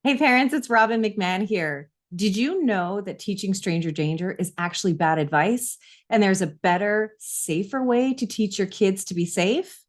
Hey parents, it's Robbin McManne here. Did you know that teaching stranger danger is actually bad advice? And there's a better, safer way to teach your kids to be safe?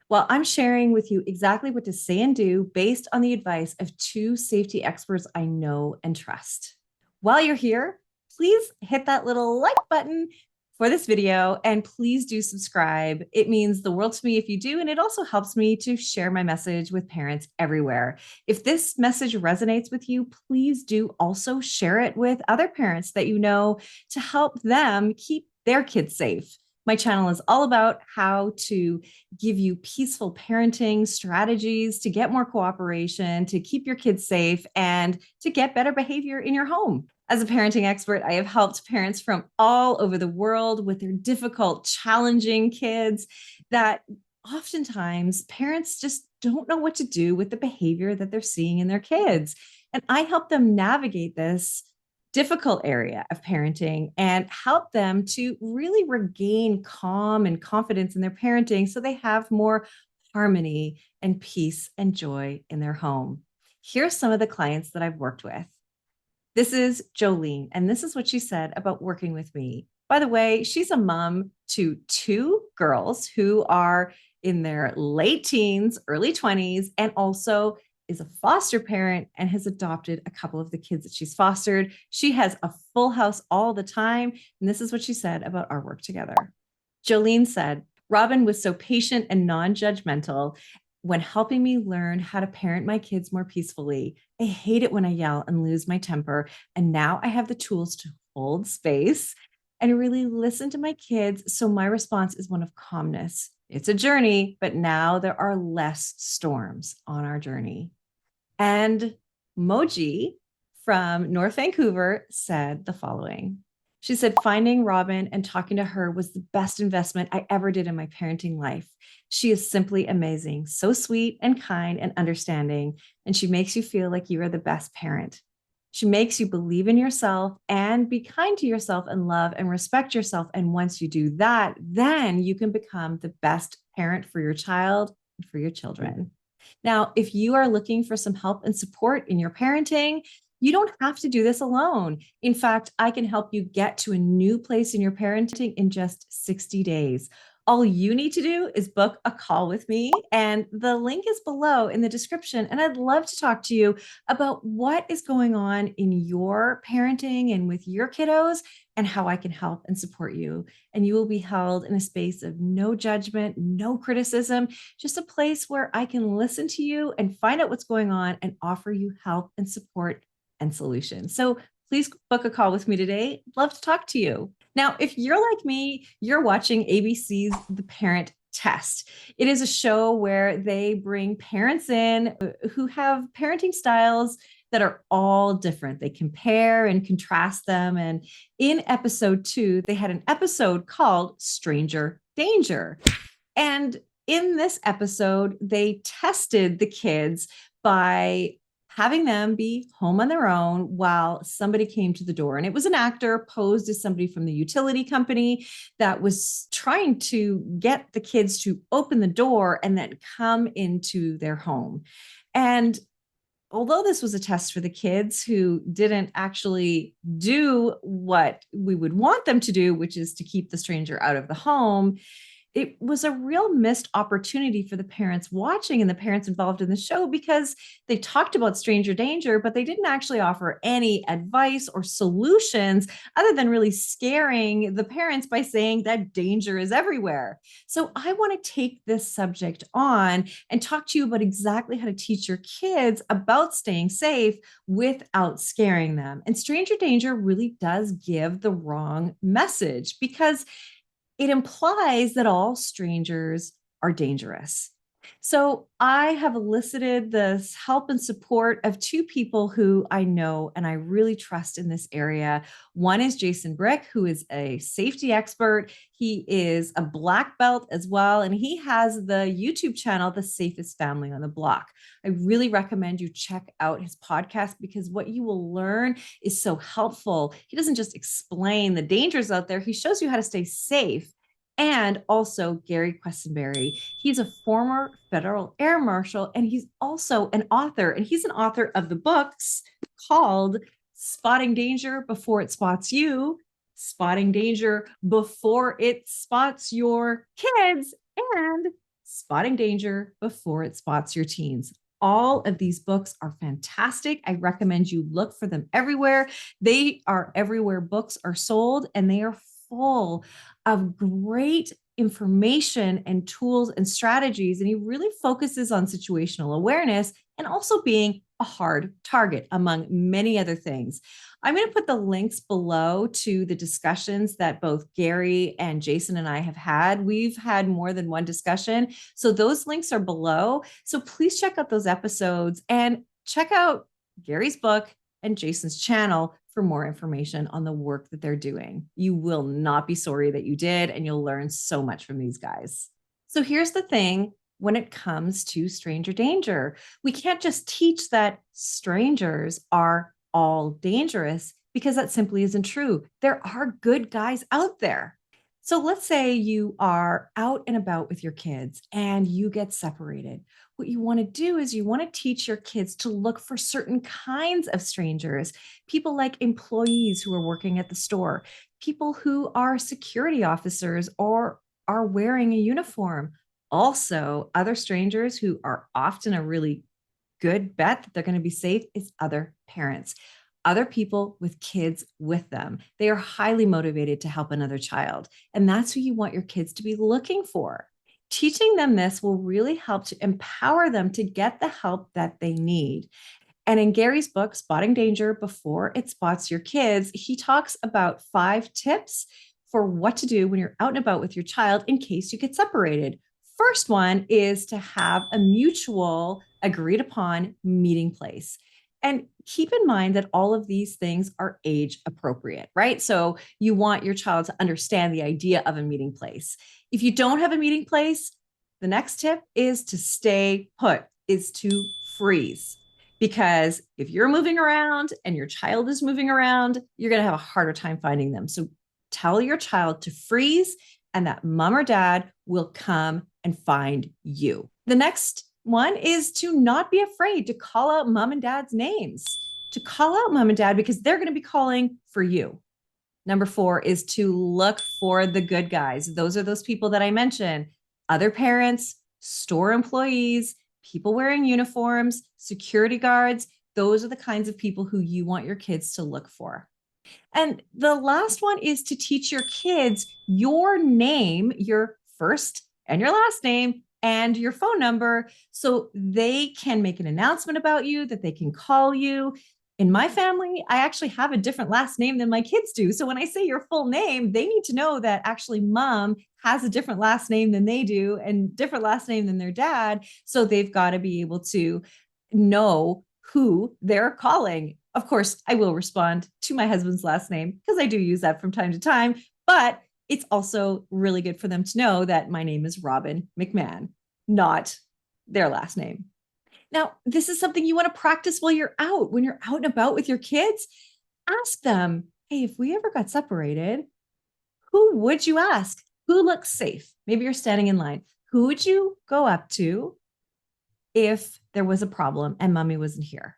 Well, I'm sharing with you exactly what to say and do based on the advice of two safety experts I know and trust. While you're here, please hit that little like button for this video and please do subscribe. It means the world to me if you do, and it also helps me to share my message with parents everywhere. If this message resonates with you, please do also share it with other parents that you know to help them keep their kids safe. My channel is all about how to give you peaceful parenting strategies to get more cooperation, to keep your kids safe, and to get better behavior in your home. As a parenting expert, I have helped parents from all over the world with their difficult, challenging kids that oftentimes parents just don't know what to do with the behavior that they're seeing in their kids. And I help them navigate this difficult area of parenting and help them to really regain calm and confidence in their parenting so they have more harmony and peace and joy in their home. Here's some of the clients that I've worked with. This is Jolene, and this is what she said about working with me. By the way, she's a mom to two girls who are in their late teens, early 20s, and also is a foster parent and has adopted a couple of the kids that she's fostered. She has a full house all the time. And this is what she said about our work together. Jolene said, Robbin was so patient and non-judgmental when helping me learn how to parent my kids more peacefully. I hate it when I yell and lose my temper. And now I have the tools to hold space and really listen to my kids. So my response is one of calmness. It's a journey, but now there are less storms on our journey. And Moji from North Vancouver said the following. She said, finding Robbin and talking to her was the best investment I ever did in my parenting life. She is simply amazing, so sweet and kind and understanding, and she makes you feel like you are the best parent. She makes you believe in yourself and be kind to yourself and love and respect yourself. And once you do that, then you can become the best parent for your child and for your children. Now, if you are looking for some help and support in your parenting, you don't have to do this alone. In fact, I can help you get to a new place in your parenting in just 60 days. All you need to do is book a call with me, and the link is below in the description. And I'd love to talk to you about what is going on in your parenting and with your kiddos and how I can help and support you. And you will be held in a space of no judgment, no criticism, just a place where I can listen to you and find out what's going on and offer you help and support and solutions. So please book a call with me today. Love to talk to you. Now, if you're like me, you're watching ABC's The Parent Test. It is a show where they bring parents in who have parenting styles that are all different. They compare and contrast them. And in episode 2, they had an episode called Stranger Danger. And in this episode, they tested the kids by having them be home on their own while somebody came to the door. And it was an actor posed as somebody from the utility company that was trying to get the kids to open the door and then come into their home. And although this was a test for the kids who didn't actually do what we would want them to do, which is to keep the stranger out of the home, it was a real missed opportunity for the parents watching and the parents involved in the show because they talked about stranger danger, but they didn't actually offer any advice or solutions other than really scaring the parents by saying that danger is everywhere. So I want to take this subject on and talk to you about exactly how to teach your kids about staying safe without scaring them. And stranger danger really does give the wrong message because it implies that all strangers are dangerous. So I have elicited this help and support of two people who I know and I really trust in this area. One is Jason Brick, who is a safety expert. He is a black belt as well, and he has the YouTube channel, The Safest Family on the Block. I really recommend you check out his podcast because what you will learn is so helpful. He doesn't just explain the dangers out there. He shows you how to stay safe and also Gary Quesenberry. He's a former federal air marshal, and he's also an author. And he's an author of the books called Spotting Danger Before It Spots You, Spotting Danger Before It Spots Your Kids, and Spotting Danger Before It Spots Your Teens. All of these books are fantastic. I recommend you look for them everywhere. They are everywhere books are sold, and they are full of great information and tools and strategies. And he really focuses on situational awareness and also being a hard target, among many other things. I'm going to put the links below to the discussions that both Gary and Jason and I have had. We've had more than one discussion. So those links are below. So please check out those episodes and check out Gary's book and Jason's channel for more information on the work that they're doing. You will not be sorry that you did, and you'll learn so much from these guys. So here's the thing. When it comes to stranger danger, we can't just teach that strangers are all dangerous, because that simply isn't true. There are good guys out there. So let's say you are out and about with your kids and you get separated. What you want to do is you want to teach your kids to look for certain kinds of strangers, people like employees who are working at the store, people who are security officers or are wearing a uniform. Also, other strangers who are often a really good bet that they're going to be safe is other parents, other people with kids with them. They are highly motivated to help another child. And that's who you want your kids to be looking for. Teaching them this will really help to empower them to get the help that they need. And in Gary's book, Spotting Danger Before It Spots Your Kids, he talks about 5 tips for what to do when you're out and about with your child in case you get separated. First one is to have a mutual agreed upon meeting place. And keep in mind that all of these things are age appropriate, right? So you want your child to understand the idea of a meeting place. If you don't have a meeting place, the next tip is to stay put, is to freeze. Because if you're moving around and your child is moving around, you're going to have a harder time finding them. So tell your child to freeze, and that mom or dad will come and find you. The next one is to not be afraid to call out mom and dad's names, to call out mom and dad because they're going to be calling for you. Number 4 is to look for the good guys. Those are those people that I mentioned, other parents, store employees, people wearing uniforms, security guards. Those are the kinds of people who you want your kids to look for. And the last one is to teach your kids your name, your first and your last name, and your phone number, so they can make an announcement about you, that they can call you. In my family, I actually have a different last name than my kids do. So when I say your full name, they need to know that actually mom has a different last name than they do and different last name than their dad. So they've got to be able to know who they're calling. Of course, I will respond to my husband's last name because I do use that from time to time, but it's also really good for them to know that my name is Robbin McManne, not their last name. Now, this is something you want to practice while you're out. When you're out and about with your kids, ask them, hey, if we ever got separated, who would you ask? Who looks safe? Maybe you're standing in line. Who would you go up to if there was a problem and mommy wasn't here?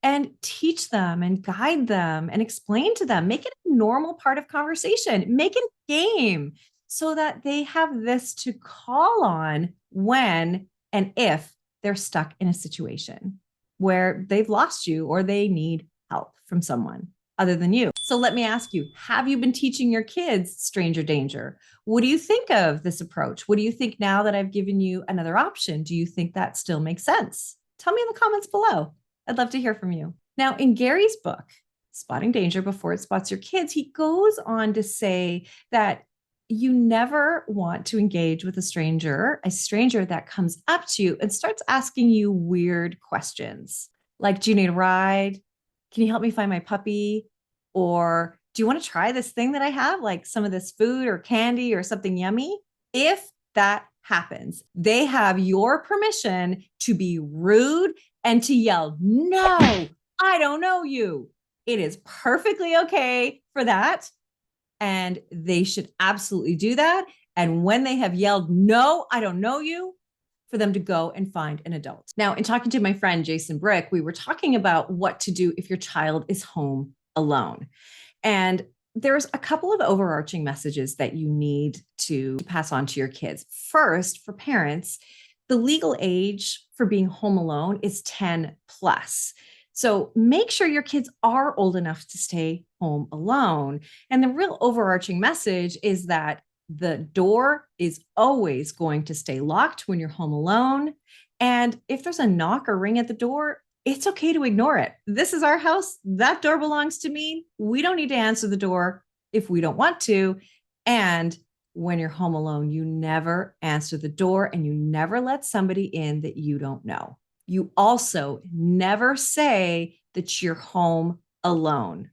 And teach them and guide them and explain to them. Make it a normal part of conversation. Make it a game so that they have this to call on when and if they're stuck in a situation where they've lost you or they need help from someone other than you. So let me ask you, have you been teaching your kids stranger danger? What do you think of this approach? What do you think now that I've given you another option? Do you think that still makes sense? Tell me in the comments below. I'd love to hear from you. Now, in Gary's book, Spotting Danger Before It Spots Your Kids, he goes on to say that you never want to engage with a stranger that comes up to you and starts asking you weird questions. Like, do you need a ride? Can you help me find my puppy? Or do you want to try this thing that I have, like some of this food or candy or something yummy? If that happens, they have your permission to be rude and to yell, no, I don't know you. It is perfectly okay for that. and they should absolutely do that. And when they have yelled, "No, I don't know you," for them to go and find an adult. Now, in talking to my friend Jason Brick, we were talking about what to do if your child is home alone. And there's a couple of overarching messages that you need to pass on to your kids. First, for parents, the legal age for being home alone is 10 plus. So make sure your kids are old enough to stay home alone. And the real overarching message is that the door is always going to stay locked when you're home alone. And if there's a knock or ring at the door, it's okay to ignore it. This is our house. That door belongs to me. We don't need to answer the door if we don't want to. And when you're home alone, you never answer the door and you never let somebody in that you don't know. You also never say that you're home alone.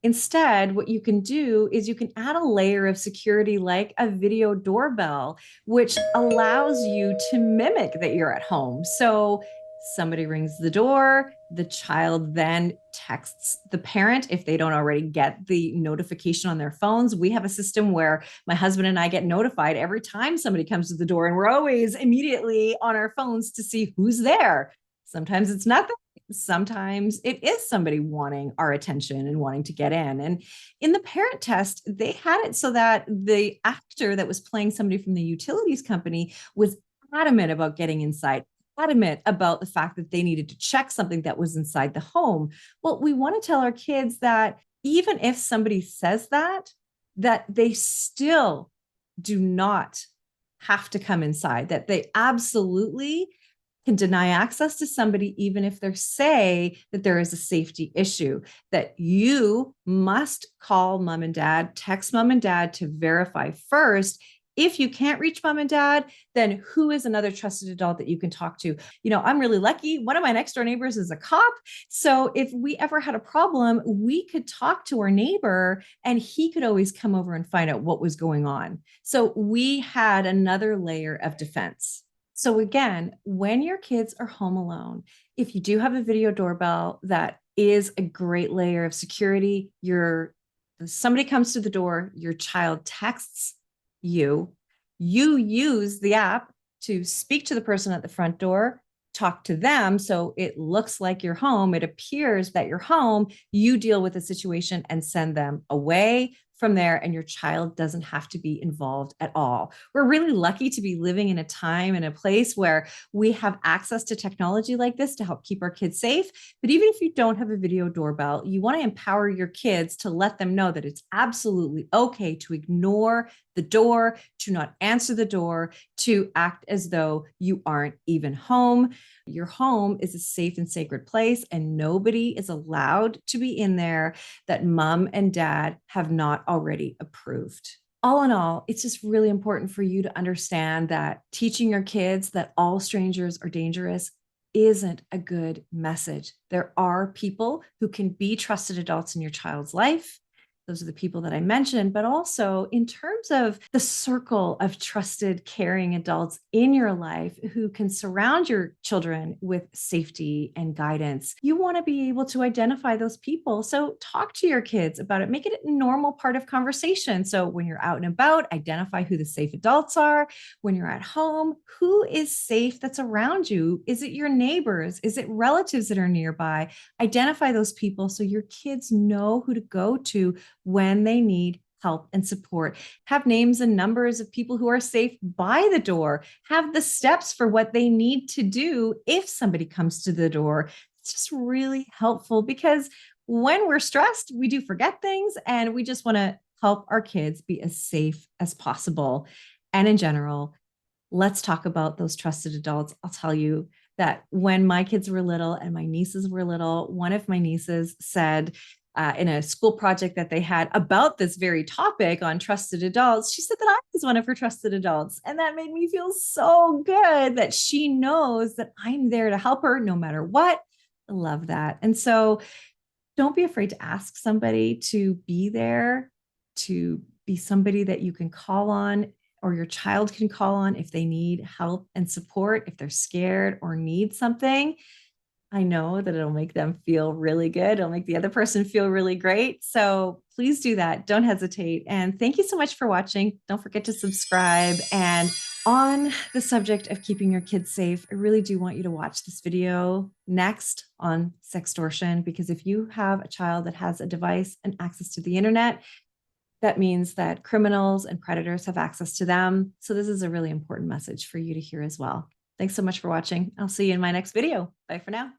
Instead, what you can do is you can add a layer of security like a video doorbell, which allows you to mimic that you're at home. So somebody rings the door, the child then texts the parent if they don't already get the notification on their phones. We have a system where my husband and I get notified every time somebody comes to the door, and we're always immediately on our phones to see who's there. Sometimes it's nothing. Sometimes it is somebody wanting our attention and wanting to get in. And in the parent test, they had it so that the actor that was playing somebody from the utilities company was adamant about getting inside, adamant about the fact that they needed to check something that was inside the home. Well, we want to tell our kids that even if somebody says that they still do not have to come inside, that they absolutely can deny access to somebody, even if they say that there is a safety issue, that you must call mom and dad, text mom and dad to verify first. If you can't reach mom and dad, then who is another trusted adult that you can talk to? You know, I'm really lucky. One of my next door neighbors is a cop. So if we ever had a problem, we could talk to our neighbor and he could always come over and find out what was going on. So we had another layer of defense. So again, when your kids are home alone, if you do have a video doorbell, that is a great layer of security. Somebody comes to the door, your child texts you use the app to speak to the person at the front door, talk to them. So it looks like you're home. It appears that you're home. You deal with the situation and send them away from there, and your child doesn't have to be involved at all. We're really lucky to be living in a time and a place where we have access to technology like this to help keep our kids safe. But even if you don't have a video doorbell, you want to empower your kids to let them know that it's absolutely okay to ignore the door, to not answer the door, to act as though you aren't even home. Your home is a safe and sacred place, and nobody is allowed to be in there that mom and dad have not already approved. All in all, it's just really important for you to understand that teaching your kids that all strangers are dangerous isn't a good message. There are people who can be trusted adults in your child's life. Those are the people that I mentioned, but also in terms of the circle of trusted, caring adults in your life who can surround your children with safety and guidance. You want to be able to identify those people. So talk to your kids about it. Make it a normal part of conversation. So when you're out and about, identify who the safe adults are. When you're at home, who is safe that's around you? Is it your neighbors? Is it relatives that are nearby? Identify those people so your kids know who to go to when they need help and support. Have names and numbers of people who are safe by the door. Have the steps for what they need to do if somebody comes to the door. It's just really helpful because when we're stressed, we do forget things, and we just want to help our kids be as safe as possible. And in general, let's talk about those trusted adults. I'll tell you that when my kids were little and my nieces were little, one of my nieces said, in a school project that they had about this very topic on trusted adults, she said that I was one of her trusted adults. And that made me feel so good that she knows that I'm there to help her no matter what. I love that. And so don't be afraid to ask somebody to be there, to be somebody that you can call on, or your child can call on if they need help and support, if they're scared or need something. I know that it'll make them feel really good. It'll make the other person feel really great. So please do that. Don't hesitate. And thank you so much for watching. Don't forget to subscribe. And on the subject of keeping your kids safe, I really do want you to watch this video next on sextortion, because if you have a child that has a device and access to the internet, that means that criminals and predators have access to them. So this is a really important message for you to hear as well. Thanks so much for watching. I'll see you in my next video. Bye for now.